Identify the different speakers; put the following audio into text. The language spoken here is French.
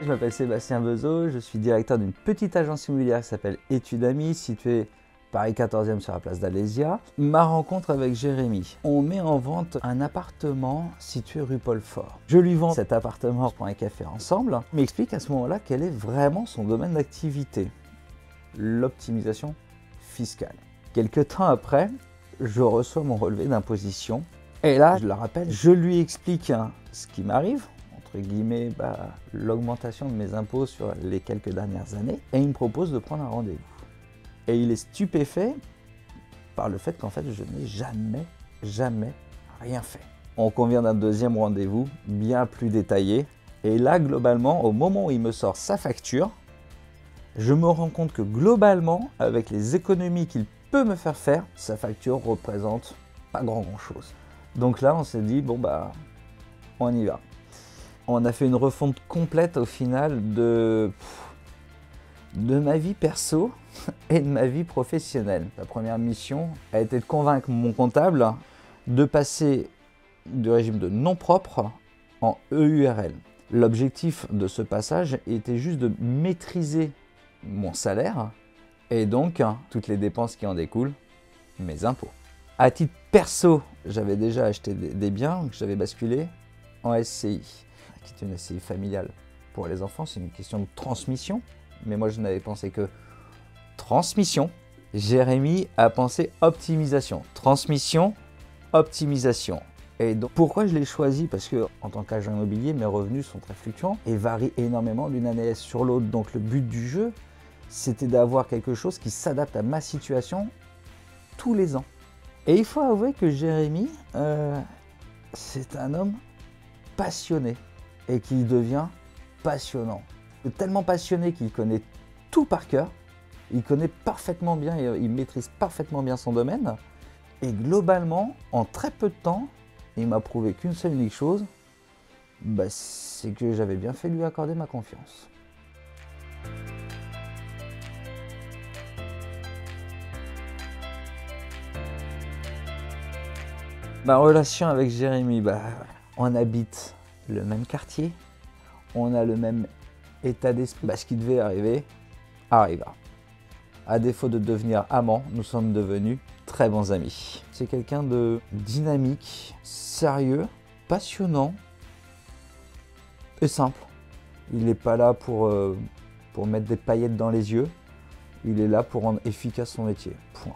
Speaker 1: Je m'appelle Sébastien Bezeau, je suis directeur d'une petite agence immobilière qui s'appelle Études Amis, située Paris 14e sur la place d'Alésia. Ma rencontre avec Jérémy. On met en vente un appartement situé rue Paul Fort. Je lui vends cet appartement pour un café ensemble. Il m'explique à ce moment-là quel est vraiment son domaine d'activité. L'optimisation fiscale. Quelques temps après, je reçois mon relevé d'imposition. Et là, je le rappelle, je lui explique ce qui m'arrive, entre guillemets, l'augmentation de mes impôts sur les quelques dernières années. Et il me propose de prendre un rendez-vous. Et il est stupéfait par le fait qu'en fait, je n'ai jamais rien fait. On convient d'un deuxième rendez-vous, bien plus détaillé. Et là, globalement, au moment où il me sort sa facture, je me rends compte que globalement, avec les économies qu'il peut me faire, sa facture représente pas grand-chose. Donc là, on s'est dit, bon on y va. On a fait une refonte complète au final de ma vie perso et de ma vie professionnelle. La première mission a été de convaincre mon comptable de passer du régime de nom propre en EURL. L'objectif de ce passage était juste de maîtriser mon salaire et donc toutes les dépenses qui en découlent, mes impôts. À titre perso, j'avais déjà acheté des biens que j'avais basculés en SCI, qui est une SCI familiale pour les enfants. C'est une question de transmission, mais moi je n'avais pensé que transmission. Jérémy a pensé optimisation. Transmission, optimisation. Et donc, pourquoi je l'ai choisi? Parce que en tant qu'agent immobilier, mes revenus sont très fluctuants et varient énormément d'une année sur l'autre. Donc le but du jeu, c'était d'avoir quelque chose qui s'adapte à ma situation tous les ans. Et il faut avouer que Jérémy, c'est un homme passionné et qui devient passionnant. Tellement passionné qu'il connaît tout par cœur, il connaît parfaitement bien, il maîtrise parfaitement bien son domaine. Et globalement, en très peu de temps, il m'a prouvé qu'une seule unique chose, c'est que j'avais bien fait lui accorder ma confiance. Ma relation avec Jérémy, on habite le même quartier, on a le même état d'esprit. Ce qui devait arriver, arriva. À défaut de devenir amants, nous sommes devenus très bons amis. C'est quelqu'un de dynamique, sérieux, passionnant et simple. Il n'est pas là pour mettre des paillettes dans les yeux, il est là pour rendre efficace son métier. Point.